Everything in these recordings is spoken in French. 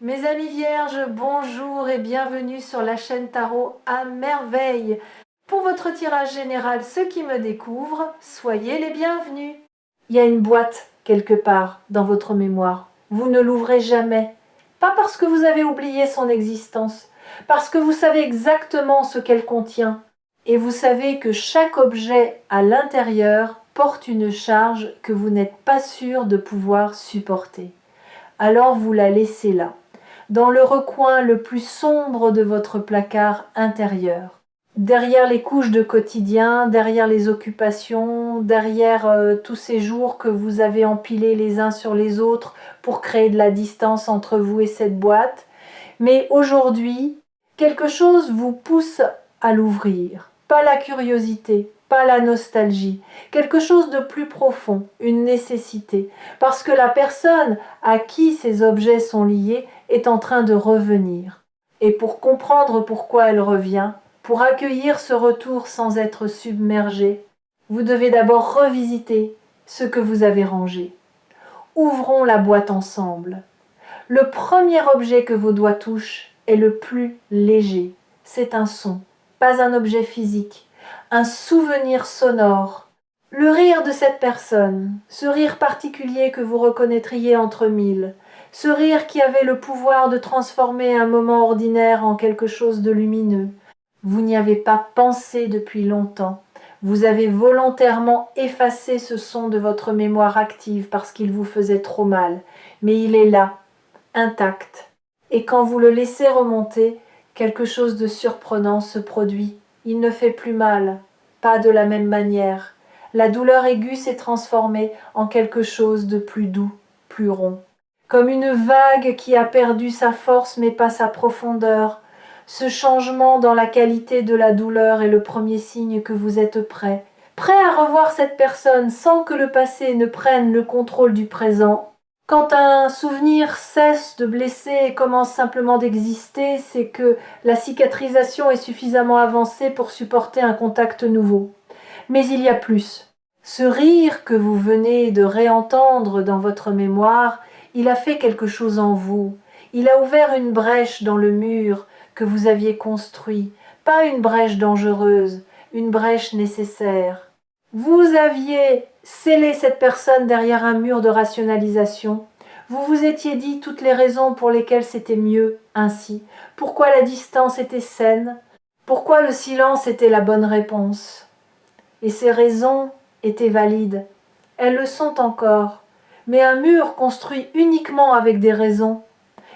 Mes amis vierges, bonjour et bienvenue sur la chaîne Tarot à merveille. Pour votre tirage général, ceux qui me découvrent, soyez les bienvenus. Il y a une boîte quelque part dans votre mémoire. Vous ne l'ouvrez jamais. Pas parce que vous avez oublié son existence, parce que vous savez exactement ce qu'elle contient. Et vous savez que chaque objet à l'intérieur porte une charge que vous n'êtes pas sûr de pouvoir supporter. Alors vous la laissez là, dans le recoin le plus sombre de votre placard intérieur. Derrière les couches de quotidien, derrière les occupations, derrière tous ces jours que vous avez empilés les uns sur les autres pour créer de la distance entre vous et cette boîte. Mais aujourd'hui, quelque chose vous pousse à l'ouvrir. Pas la curiosité, pas la nostalgie. Quelque chose de plus profond, une nécessité. Parce que la personne à qui ces objets sont liés est en train de revenir. Et pour comprendre pourquoi elle revient, pour accueillir ce retour sans être submergé, vous devez d'abord revisiter ce que vous avez rangé. Ouvrons la boîte ensemble. Le premier objet que vos doigts touchent est le plus léger. C'est un son, pas un objet physique, un souvenir sonore. Le rire de cette personne, ce rire particulier que vous reconnaîtriez entre mille, ce rire qui avait le pouvoir de transformer un moment ordinaire en quelque chose de lumineux. Vous n'y avez pas pensé depuis longtemps. Vous avez volontairement effacé ce son de votre mémoire active parce qu'il vous faisait trop mal. Mais il est là, intact. Et quand vous le laissez remonter, quelque chose de surprenant se produit. Il ne fait plus mal, pas de la même manière. La douleur aiguë s'est transformée en quelque chose de plus doux, plus rond. Comme une vague qui a perdu sa force mais pas sa profondeur. Ce changement dans la qualité de la douleur est le premier signe que vous êtes prêt. Prêt à revoir cette personne sans que le passé ne prenne le contrôle du présent. Quand un souvenir cesse de blesser et commence simplement d'exister, c'est que la cicatrisation est suffisamment avancée pour supporter un contact nouveau. Mais il y a plus. Ce rire que vous venez de réentendre dans votre mémoire, il a fait quelque chose en vous. Il a ouvert une brèche dans le mur que vous aviez construit. Pas une brèche dangereuse, une brèche nécessaire. Vous aviez scellé cette personne derrière un mur de rationalisation. Vous vous étiez dit toutes les raisons pour lesquelles c'était mieux ainsi. Pourquoi la distance était saine. Pourquoi le silence était la bonne réponse. Et ces raisons étaient valides. Elles le sont encore. Mais un mur construit uniquement avec des raisons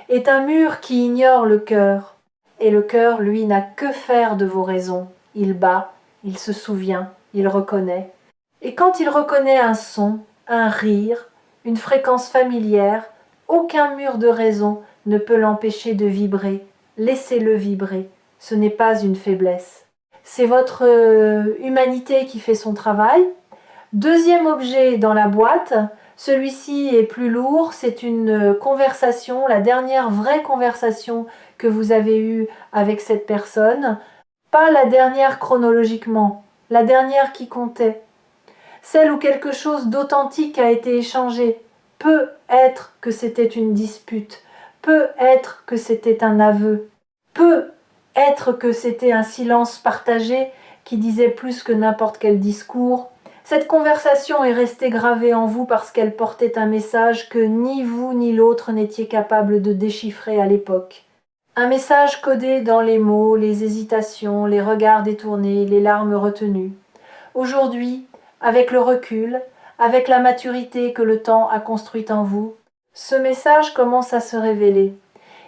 est un mur qui ignore le cœur. Et le cœur, lui, n'a que faire de vos raisons. Il bat, il se souvient, il reconnaît. Et quand il reconnaît un son, un rire, une fréquence familière, aucun mur de raison ne peut l'empêcher de vibrer. Laissez-le vibrer. Ce n'est pas une faiblesse. C'est votre humanité qui fait son travail. Deuxième objet dans la boîte, celui-ci est plus lourd, c'est une conversation, la dernière vraie conversation que vous avez eue avec cette personne. Pas la dernière chronologiquement, la dernière qui comptait. Celle où quelque chose d'authentique a été échangé. Peut être que c'était une dispute, peut être que c'était un aveu, peut être que c'était un silence partagé qui disait plus que n'importe quel discours. Cette conversation est restée gravée en vous parce qu'elle portait un message que ni vous ni l'autre n'étiez capable de déchiffrer à l'époque. Un message codé dans les mots, les hésitations, les regards détournés, les larmes retenues. Aujourd'hui, avec le recul, avec la maturité que le temps a construite en vous, ce message commence à se révéler.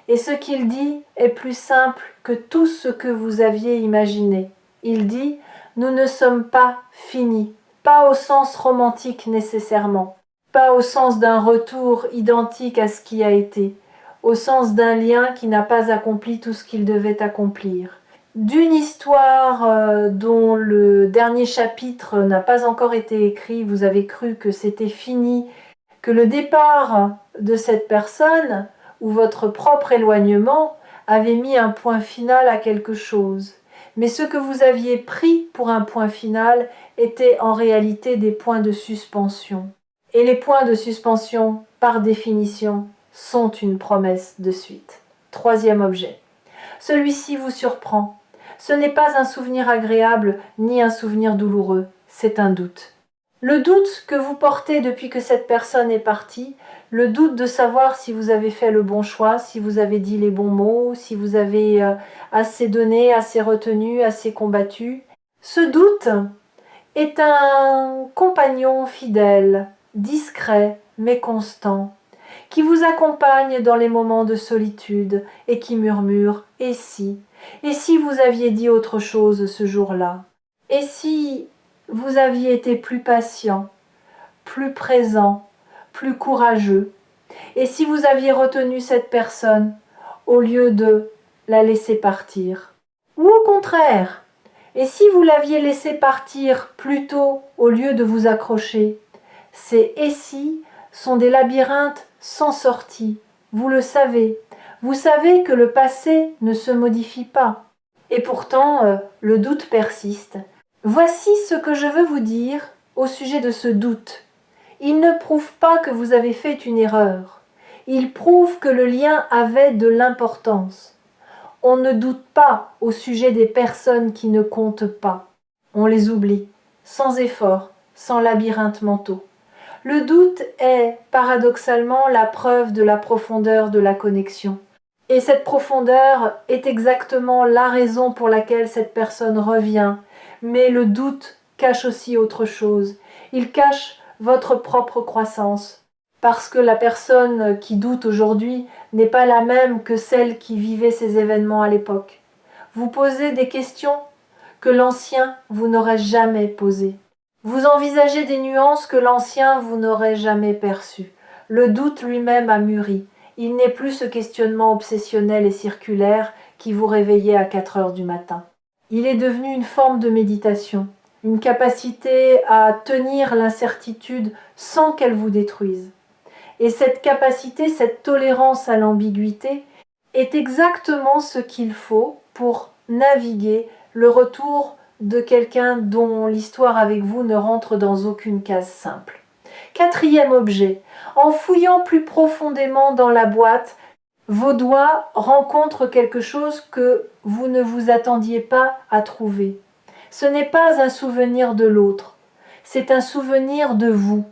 Et ce qu'il dit est plus simple que tout ce que vous aviez imaginé. Il dit « Nous ne sommes pas finis ». Pas au sens romantique nécessairement, pas au sens d'un retour identique à ce qui a été, au sens d'un lien qui n'a pas accompli tout ce qu'il devait accomplir. D'une histoire dont le dernier chapitre n'a pas encore été écrit, vous avez cru que c'était fini, que le départ de cette personne ou votre propre éloignement avait mis un point final à quelque chose. Mais ce que vous aviez pris pour un point final étaient en réalité des points de suspension. Et les points de suspension, par définition, sont une promesse de suite. Troisième objet. Celui-ci vous surprend. Ce n'est pas un souvenir agréable ni un souvenir douloureux, c'est un doute. Le doute que vous portez depuis que cette personne est partie, le doute de savoir si vous avez fait le bon choix, si vous avez dit les bons mots, si vous avez assez donné, assez retenu, assez combattu. Ce doute est un compagnon fidèle, discret mais constant, qui vous accompagne dans les moments de solitude et qui murmure « et si ?» Et si vous aviez dit autre chose ce jour-là? Et si vous aviez été plus patient, plus présent, plus courageux? Et si vous aviez retenu cette personne au lieu de la laisser partir? Ou au contraire, et si vous l'aviez laissée partir plus tôt au lieu de vous accrocher? Ces « et si » sont des labyrinthes sans sortie, vous le savez. Vous savez que le passé ne se modifie pas. Et pourtant, le doute persiste. Voici ce que je veux vous dire au sujet de ce doute. Il ne prouve pas que vous avez fait une erreur. Il prouve que le lien avait de l'importance. On ne doute pas au sujet des personnes qui ne comptent pas. On les oublie, sans effort, sans labyrinthe mentaux. Le doute est, paradoxalement, la preuve de la profondeur de la connexion. Et cette profondeur est exactement la raison pour laquelle cette personne revient. Mais le doute cache aussi autre chose. Il cache votre propre croissance. Parce que la personne qui doute aujourd'hui n'est pas la même que celle qui vivait ces événements à l'époque. Vous posez des questions que l'ancien vous n'aurait jamais posées. Vous envisagez des nuances que l'ancien vous n'aurait jamais perçues. Le doute lui-même a mûri. Il n'est plus ce questionnement obsessionnel et circulaire qui vous réveillait à 4 heures du matin. Il est devenu une forme de méditation, une capacité à tenir l'incertitude sans qu'elle vous détruise. Et cette capacité, cette tolérance à l'ambiguïté est exactement ce qu'il faut pour naviguer le retour de quelqu'un dont l'histoire avec vous ne rentre dans aucune case simple. Quatrième objet, en fouillant plus profondément dans la boîte, vos doigts rencontrent quelque chose que vous ne vous attendiez pas à trouver. Ce n'est pas un souvenir de l'autre, c'est un souvenir de vous,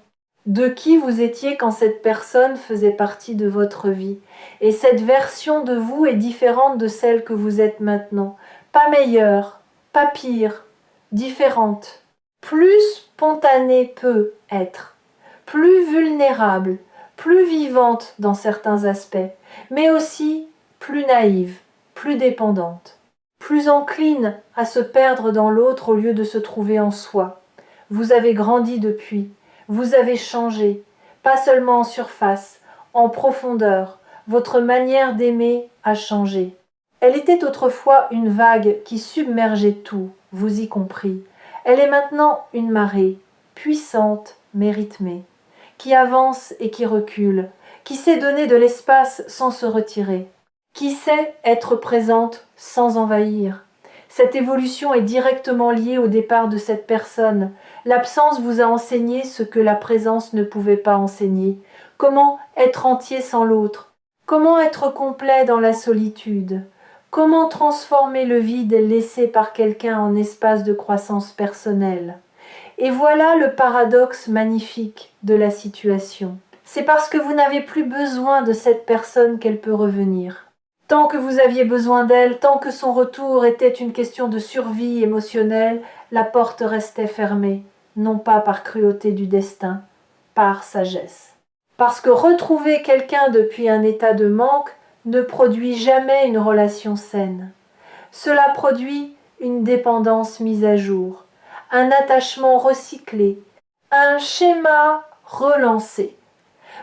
de qui vous étiez quand cette personne faisait partie de votre vie. Et cette version de vous est différente de celle que vous êtes maintenant. Pas meilleure, pas pire, différente. Plus spontanée peut être, plus vulnérable, plus vivante dans certains aspects, mais aussi plus naïve, plus dépendante, plus encline à se perdre dans l'autre au lieu de se trouver en soi. Vous avez grandi depuis, vous avez changé, pas seulement en surface, en profondeur, votre manière d'aimer a changé. Elle était autrefois une vague qui submergeait tout, vous y compris. Elle est maintenant une marée, puissante mais rythmée, qui avance et qui recule, qui sait donner de l'espace sans se retirer, qui sait être présente sans envahir. Cette évolution est directement liée au départ de cette personne. L'absence vous a enseigné ce que la présence ne pouvait pas enseigner. Comment être entier sans l'autre? Comment être complet dans la solitude? Comment transformer le vide laissé par quelqu'un en espace de croissance personnelle? Et voilà le paradoxe magnifique de la situation. C'est parce que vous n'avez plus besoin de cette personne qu'elle peut revenir. Tant que vous aviez besoin d'elle, tant que son retour était une question de survie émotionnelle, la porte restait fermée, non pas par cruauté du destin, par sagesse. Parce que retrouver quelqu'un depuis un état de manque ne produit jamais une relation saine. Cela produit une dépendance mise à jour, un attachement recyclé, un schéma relancé.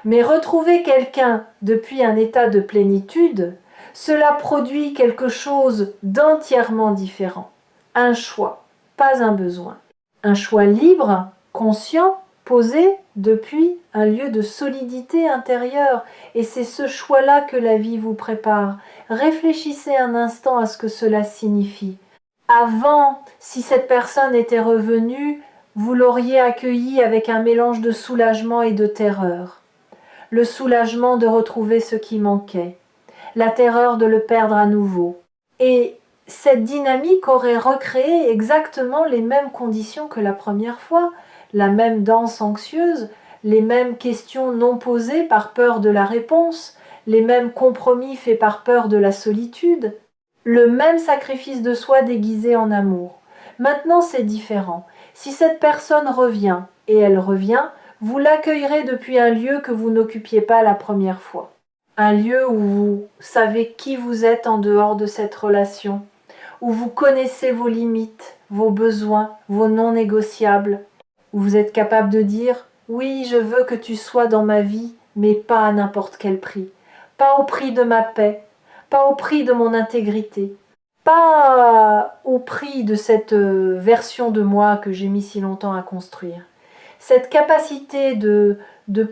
Mais retrouver quelqu'un depuis un état de plénitude, cela produit quelque chose d'entièrement différent. Un choix, pas un besoin. Un choix libre, conscient, posé depuis un lieu de solidité intérieure. Et c'est ce choix-là que la vie vous prépare. Réfléchissez un instant à ce que cela signifie. Avant, si cette personne était revenue, vous l'auriez accueillie avec un mélange de soulagement et de terreur. le soulagement de retrouver ce qui manquait, la terreur de le perdre à nouveau. Et cette dynamique aurait recréé exactement les mêmes conditions que la première fois, la même danse anxieuse, les mêmes questions non posées par peur de la réponse, les mêmes compromis faits par peur de la solitude, le même sacrifice de soi déguisé en amour. Maintenant, c'est différent. Si cette personne revient, et elle revient, vous l'accueillerez depuis un lieu que vous n'occupiez pas la première fois. Un lieu où vous savez qui vous êtes en dehors de cette relation, où vous connaissez vos limites, vos besoins, vos non négociables, où vous êtes capable de dire « Oui, je veux que tu sois dans ma vie, mais pas à n'importe quel prix. Pas au prix de ma paix, pas au prix de mon intégrité, pas au prix de cette version de moi que j'ai mis si longtemps à construire. » Cette capacité de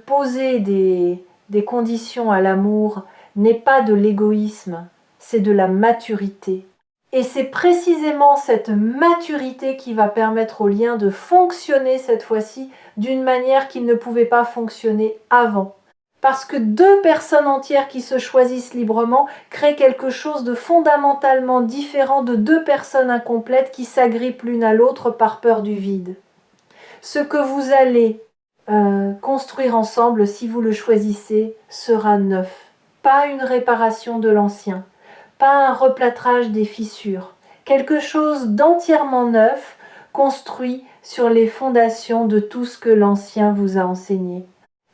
poser des conditions à l'amour n'est pas de l'égoïsme, c'est de la maturité. Et c'est précisément cette maturité qui va permettre au lien de fonctionner cette fois-ci d'une manière qu'il ne pouvait pas fonctionner avant. Parce que deux personnes entières qui se choisissent librement créent quelque chose de fondamentalement différent de deux personnes incomplètes qui s'agrippent l'une à l'autre par peur du vide. Ce que vous allez construire ensemble, si vous le choisissez, sera neuf. Pas une réparation de l'ancien, pas un replâtrage des fissures. Quelque chose d'entièrement neuf, construit sur les fondations de tout ce que l'ancien vous a enseigné.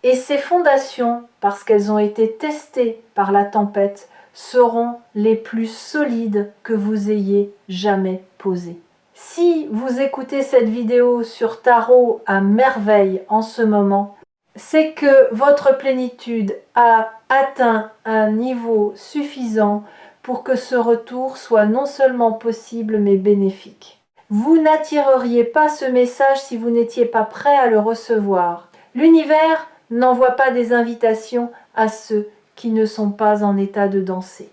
Et ces fondations, parce qu'elles ont été testées par la tempête, seront les plus solides que vous ayez jamais posées. Si vous écoutez cette vidéo sur Tarot à merveille en ce moment, c'est que votre plénitude a atteint un niveau suffisant pour que ce retour soit non seulement possible mais bénéfique. Vous n'attireriez pas ce message si vous n'étiez pas prêt à le recevoir. L'univers n'envoie pas des invitations à ceux qui ne sont pas en état de danser.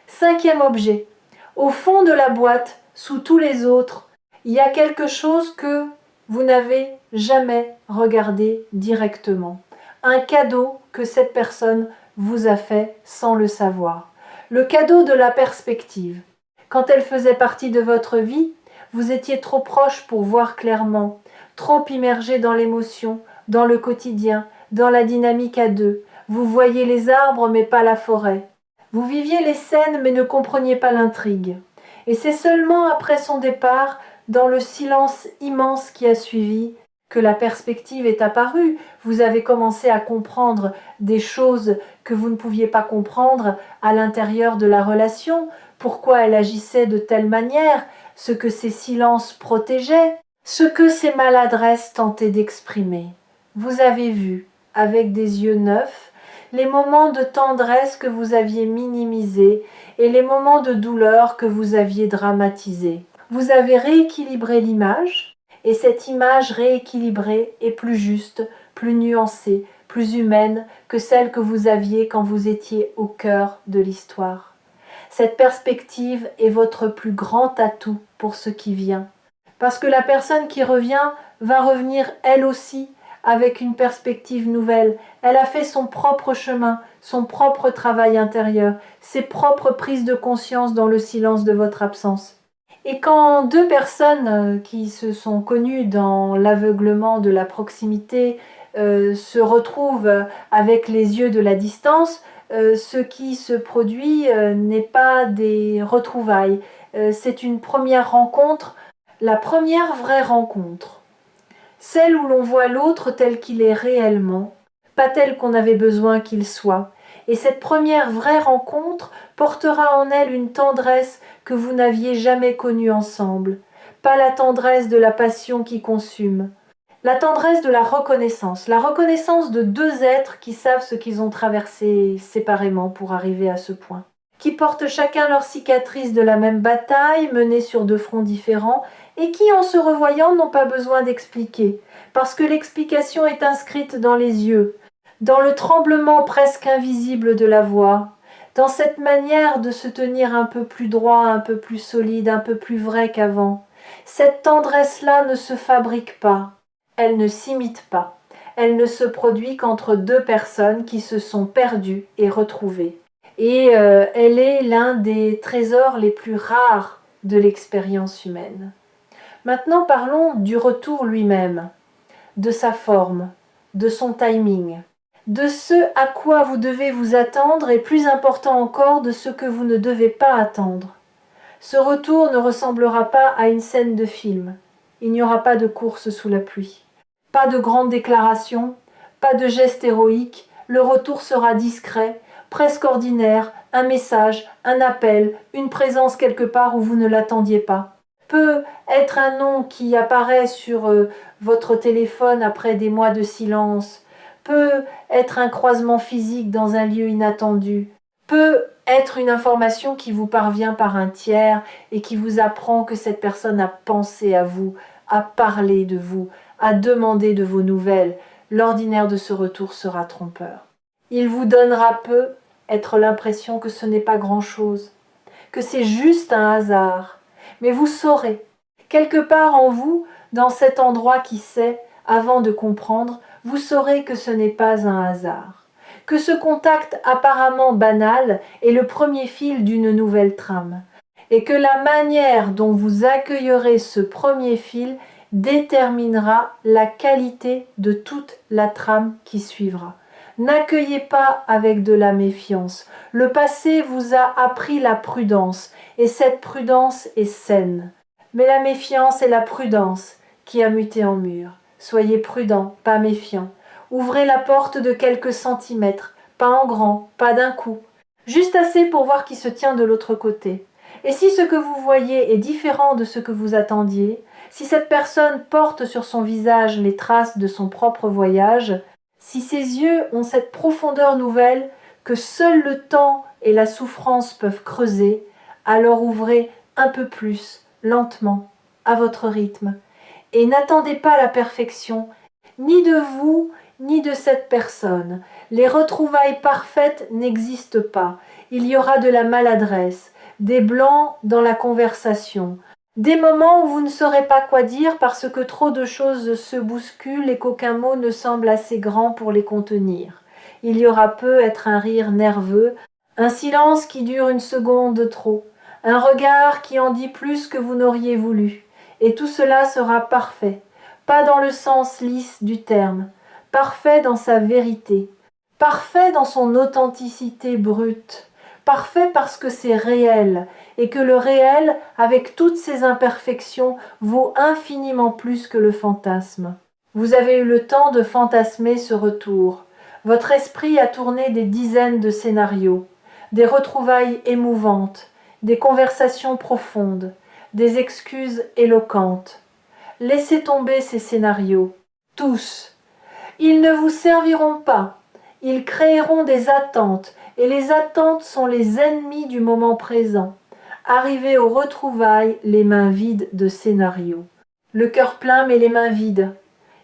Cinquième objet. Au fond de la boîte, sous tous les autres, il y a quelque chose que vous n'avez jamais regardé directement. Un cadeau que cette personne vous a fait sans le savoir. Le cadeau de la perspective. Quand elle faisait partie de votre vie, vous étiez trop proche pour voir clairement, trop immergé dans l'émotion, dans le quotidien, dans la dynamique à deux. Vous voyiez les arbres mais pas la forêt. Vous viviez les scènes mais ne compreniez pas l'intrigue. Et c'est seulement après son départ, dans le silence immense qui a suivi, que la perspective est apparue. Vous avez commencé à comprendre des choses que vous ne pouviez pas comprendre à l'intérieur de la relation, pourquoi elle agissait de telle manière, ce que ces silences protégeaient, ce que ces maladresses tentaient d'exprimer. Vous avez vu, avec des yeux neufs, les moments de tendresse que vous aviez minimisés et les moments de douleur que vous aviez dramatisés. Vous avez rééquilibré l'image, et cette image rééquilibrée est plus juste, plus nuancée, plus humaine que celle que vous aviez quand vous étiez au cœur de l'histoire. Cette perspective est votre plus grand atout pour ce qui vient, parce que la personne qui revient va revenir elle aussi avec une perspective nouvelle. Elle a fait son propre chemin, son propre travail intérieur, ses propres prises de conscience dans le silence de votre absence. Et quand deux personnes qui se sont connues dans l'aveuglement de la proximité se retrouvent avec les yeux de la distance, ce qui se produit n'est pas des retrouvailles. C'est une première rencontre, la première vraie rencontre. Celle où l'on voit l'autre tel qu'il est réellement, pas tel qu'on avait besoin qu'il soit. Et cette première vraie rencontre portera en elle une tendresse que vous n'aviez jamais connue ensemble. Pas la tendresse de la passion qui consume, la tendresse de la reconnaissance de deux êtres qui savent ce qu'ils ont traversé séparément pour arriver à ce point, qui portent chacun leurs cicatrices de la même bataille menée sur deux fronts différents et qui, en se revoyant, n'ont pas besoin d'expliquer, parce que l'explication est inscrite dans les yeux, dans le tremblement presque invisible de la voix, dans cette manière de se tenir un peu plus droit, un peu plus solide, un peu plus vrai qu'avant. Cette tendresse-là ne se fabrique pas, elle ne s'imite pas, elle ne se produit qu'entre deux personnes qui se sont perdues et retrouvées. Et elle est l'un des trésors les plus rares de l'expérience humaine. Maintenant parlons du retour lui-même, de sa forme, de son timing, de ce à quoi vous devez vous attendre et plus important encore de ce que vous ne devez pas attendre. Ce retour ne ressemblera pas à une scène de film. Il n'y aura pas de course sous la pluie, pas de grandes déclarations, pas de gestes héroïques. Le retour sera discret, presque ordinaire, un message, un appel, une présence quelque part où vous ne l'attendiez pas. Peut être un nom qui apparaît sur votre téléphone après des mois de silence, peut être un croisement physique dans un lieu inattendu, peut être une information qui vous parvient par un tiers et qui vous apprend que cette personne a pensé à vous, a parlé de vous, a demandé de vos nouvelles. L'ordinaire de ce retour sera trompeur. Il vous donnera peu être l'impression que ce n'est pas grand-chose, que c'est juste un hasard. Mais vous saurez, quelque part en vous, dans cet endroit qui sait, avant de comprendre, vous saurez que ce n'est pas un hasard, que ce contact apparemment banal est le premier fil d'une nouvelle trame, et que la manière dont vous accueillerez ce premier fil déterminera la qualité de toute la trame qui suivra. N'accueillez pas avec de la méfiance. Le passé vous a appris la prudence, et cette prudence est saine. Mais la méfiance est la prudence qui a muté en mur. Soyez prudent, pas méfiant. Ouvrez la porte de quelques centimètres, pas en grand, pas d'un coup. Juste assez pour voir qui se tient de l'autre côté. Et si ce que vous voyez est différent de ce que vous attendiez, si cette personne porte sur son visage les traces de son propre voyage, si ses yeux ont cette profondeur nouvelle que seul le temps et la souffrance peuvent creuser, alors ouvrez un peu plus, lentement, à votre rythme. Et n'attendez pas la perfection, ni de vous, ni de cette personne. Les retrouvailles parfaites n'existent pas. Il y aura de la maladresse, des blancs dans la conversation, des moments où vous ne saurez pas quoi dire parce que trop de choses se bousculent et qu'aucun mot ne semble assez grand pour les contenir. Il y aura peut-être un rire nerveux, un silence qui dure une seconde de trop, un regard qui en dit plus que vous n'auriez voulu. Et tout cela sera parfait, pas dans le sens lisse du terme, parfait dans sa vérité, parfait dans son authenticité brute, parfait parce que c'est réel, et que le réel, avec toutes ses imperfections, vaut infiniment plus que le fantasme. Vous avez eu le temps de fantasmer ce retour. Votre esprit a tourné des dizaines de scénarios, des retrouvailles émouvantes, des conversations profondes, des excuses éloquentes. Laissez tomber ces scénarios, tous. Ils ne vous serviront pas. Ils créeront des attentes, et les attentes sont les ennemis du moment présent. Arrivez aux retrouvailles, les mains vides de scénarios. Le cœur plein mais les mains vides.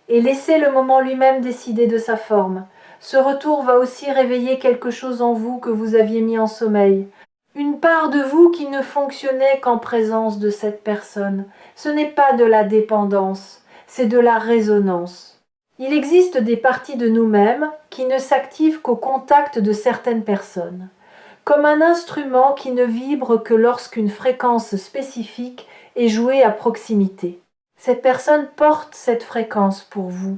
Et laissez le moment lui-même décider de sa forme. Ce retour va aussi réveiller quelque chose en vous que vous aviez mis en sommeil. Une part de vous qui ne fonctionnait qu'en présence de cette personne. Ce n'est pas de la dépendance, c'est de la résonance. Il existe des parties de nous-mêmes qui ne s'activent qu'au contact de certaines personnes, comme un instrument qui ne vibre que lorsqu'une fréquence spécifique est jouée à proximité. Cette personne porte cette fréquence pour vous,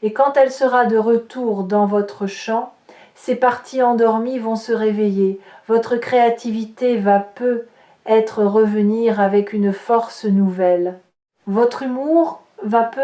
et quand elle sera de retour dans votre champ, ces parties endormies vont se réveiller, votre créativité va peu être revenir avec une force nouvelle. Votre humour va peu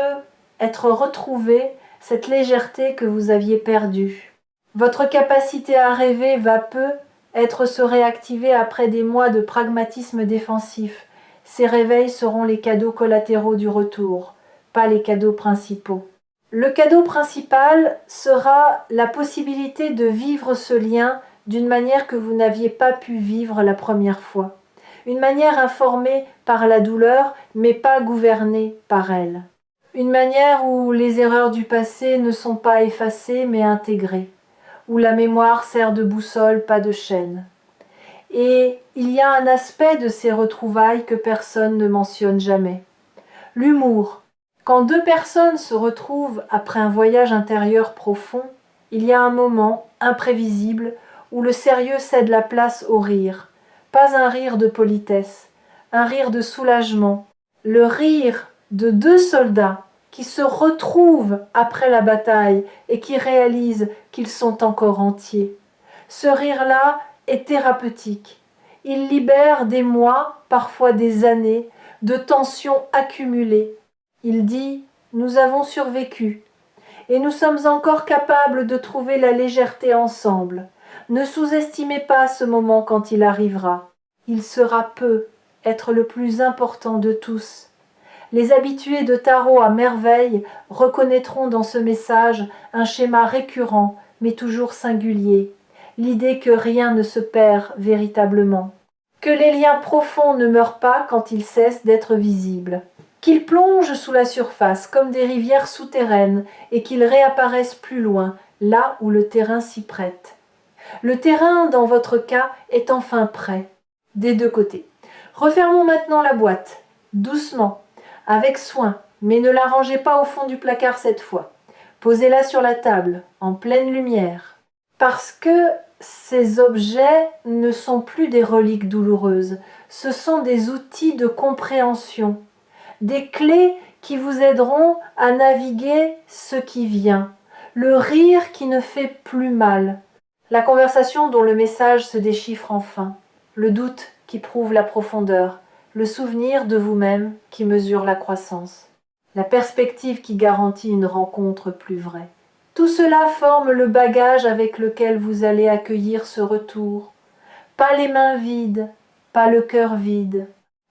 être retrouvé, cette légèreté que vous aviez perdue. Votre capacité à rêver va peu être se réactiver après des mois de pragmatisme défensif. Ces réveils seront les cadeaux collatéraux du retour, pas les cadeaux principaux. Le cadeau principal sera la possibilité de vivre ce lien d'une manière que vous n'aviez pas pu vivre la première fois. Une manière informée par la douleur, mais pas gouvernée par elle. Une manière où les erreurs du passé ne sont pas effacées, mais intégrées. Où la mémoire sert de boussole, pas de chaîne. Et il y a un aspect de ces retrouvailles que personne ne mentionne jamais. L'humour. Quand deux personnes se retrouvent après un voyage intérieur profond, il y a un moment imprévisible où le sérieux cède la place au rire. Pas un rire de politesse, un rire de soulagement. Le rire de deux soldats qui se retrouvent après la bataille et qui réalisent qu'ils sont encore entiers. Ce rire-là est thérapeutique. Il libère des mois, parfois des années, de tensions accumulées. Il dit « Nous avons survécu et nous sommes encore capables de trouver la légèreté ensemble. Ne sous-estimez pas ce moment quand il arrivera. Il sera peu, être le plus important de tous. » Les habitués de tarot à merveille reconnaîtront dans ce message un schéma récurrent, mais toujours singulier. L'idée que rien ne se perd véritablement. Que les liens profonds ne meurent pas quand ils cessent d'être visibles. Qu'ils plongent sous la surface comme des rivières souterraines et qu'ils réapparaissent plus loin, là où le terrain s'y prête. Le terrain, dans votre cas, est enfin prêt, des deux côtés. Refermons maintenant la boîte, doucement, avec soin, mais ne la rangez pas au fond du placard cette fois. Posez-la sur la table, en pleine lumière. Parce que ces objets ne sont plus des reliques douloureuses, ce sont des outils de compréhension, des clés qui vous aideront à naviguer ce qui vient, le rire qui ne fait plus mal, la conversation dont le message se déchiffre enfin, le doute qui prouve la profondeur, le souvenir de vous-même qui mesure la croissance, la perspective qui garantit une rencontre plus vraie. Tout cela forme le bagage avec lequel vous allez accueillir ce retour. Pas les mains vides, pas le cœur vide.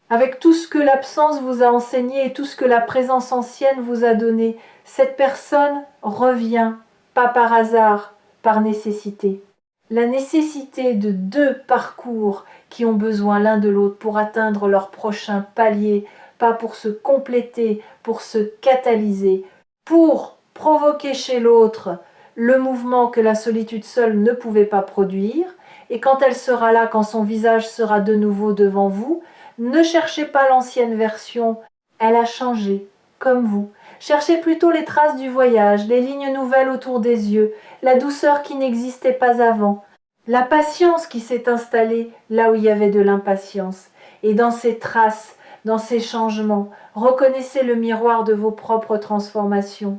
Avec tout ce que l'absence vous a enseigné et tout ce que la présence ancienne vous a donné, cette personne revient, pas par hasard, par nécessité. La nécessité de deux parcours qui ont besoin l'un de l'autre pour atteindre leur prochain palier, pas pour se compléter, pour se catalyser, pour provoquer chez l'autre le mouvement que la solitude seule ne pouvait pas produire, et quand elle sera là, quand son visage sera de nouveau devant vous, ne cherchez pas l'ancienne version, elle a changé, comme vous. Cherchez plutôt les traces du voyage, les lignes nouvelles autour des yeux, la douceur qui n'existait pas avant, la patience qui s'est installée là où il y avait de l'impatience. Et dans ces traces, dans ces changements, reconnaissez le miroir de vos propres transformations.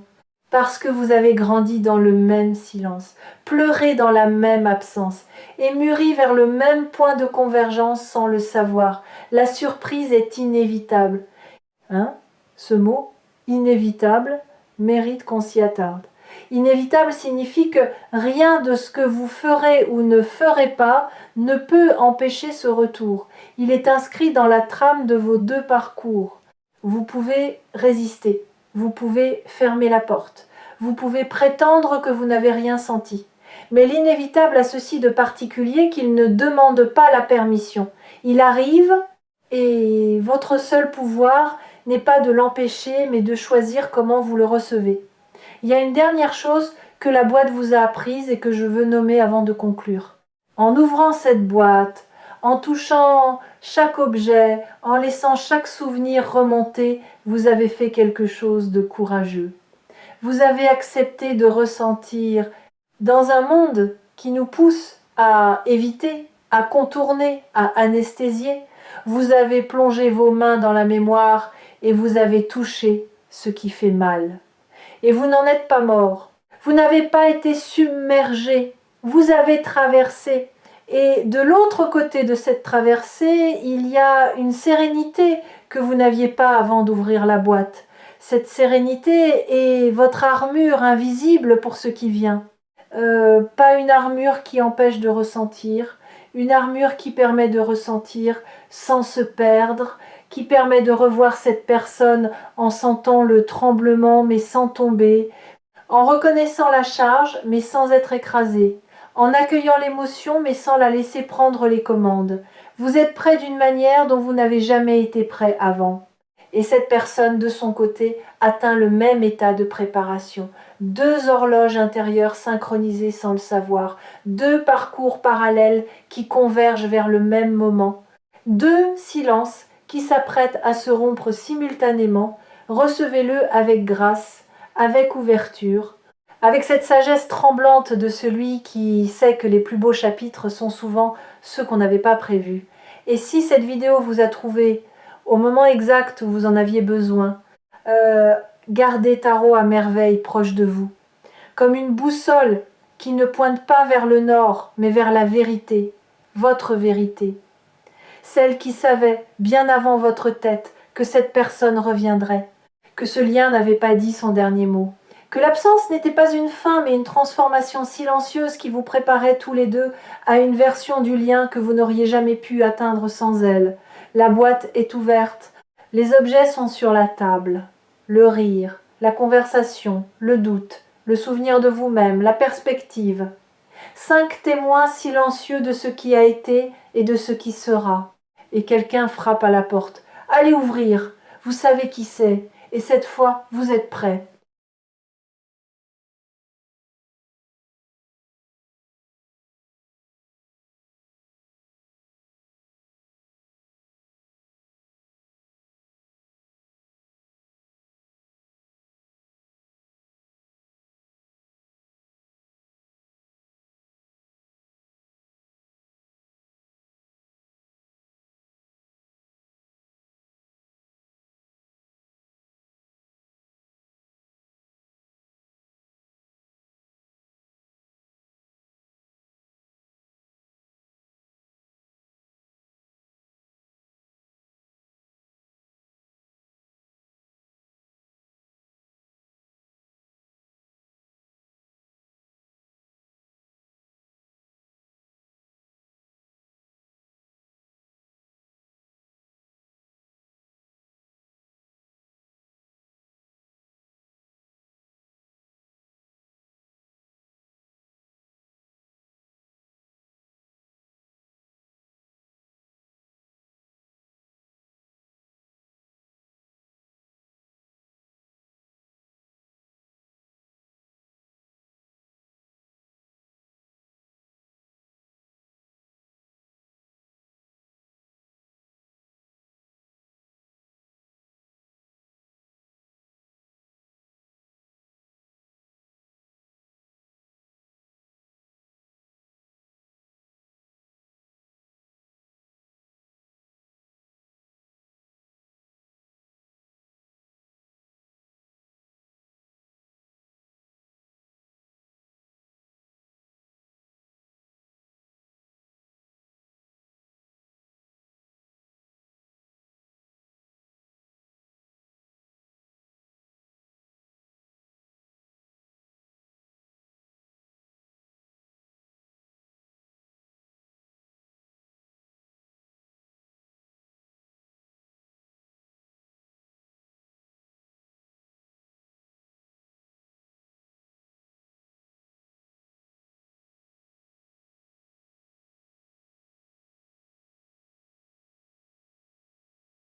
Parce que vous avez grandi dans le même silence, pleuré dans la même absence, et mûri vers le même point de convergence sans le savoir. La surprise est inévitable. Ce mot, inévitable, mérite qu'on s'y attarde. Inévitable signifie que rien de ce que vous ferez ou ne ferez pas ne peut empêcher ce retour. Il est inscrit dans la trame de vos deux parcours. Vous pouvez résister, vous pouvez fermer la porte, vous pouvez prétendre que vous n'avez rien senti. Mais l'inévitable a ceci de particulier qu'il ne demande pas la permission. Il arrive et votre seul pouvoir n'est pas de l'empêcher, mais de choisir comment vous le recevez. Il y a une dernière chose que la boîte vous a apprise et que je veux nommer avant de conclure. En ouvrant cette boîte, en touchant chaque objet, en laissant chaque souvenir remonter, vous avez fait quelque chose de courageux. Vous avez accepté de ressentir, dans un monde qui nous pousse à éviter, à contourner, à anesthésier, vous avez plongé vos mains dans la mémoire et vous avez touché ce qui fait mal. Et vous n'en êtes pas mort. Vous n'avez pas été submergé. Vous avez traversé. Et de l'autre côté de cette traversée, il y a une sérénité que vous n'aviez pas avant d'ouvrir la boîte. Cette sérénité est votre armure invisible pour ce qui vient. Pas une armure qui empêche de ressentir, une armure qui permet de ressentir sans se perdre, qui permet de revoir cette personne en sentant le tremblement mais sans tomber, en reconnaissant la charge mais sans être écrasé, en accueillant l'émotion mais sans la laisser prendre les commandes. Vous êtes prêt d'une manière dont vous n'avez jamais été prêt avant. Et cette personne, de son côté, atteint le même état de préparation. Deux horloges intérieures synchronisées sans le savoir, deux parcours parallèles qui convergent vers le même moment, deux silences qui s'apprêtent à se rompre simultanément recevez-le avec grâce, avec ouverture, avec cette sagesse tremblante de celui qui sait que les plus beaux chapitres sont souvent ceux qu'on n'avait pas prévus. Et si cette vidéo vous a trouvé au moment exact où vous en aviez besoin, gardez Tarot à merveille proche de vous, comme une boussole qui ne pointe pas vers le nord, mais vers la vérité, votre vérité. Celle qui savait, bien avant votre tête, que cette personne reviendrait, que ce lien n'avait pas dit son dernier mot, que l'absence n'était pas une fin, mais une transformation silencieuse qui vous préparait tous les deux à une version du lien que vous n'auriez jamais pu atteindre sans elle. La boîte est ouverte, les objets sont sur la table. Le rire, la conversation, le doute, le souvenir de vous-même, la perspective. 5 témoins silencieux de ce qui a été et de ce qui sera. Et quelqu'un frappe à la porte. Allez ouvrir, vous savez qui c'est, et cette fois, vous êtes prêts.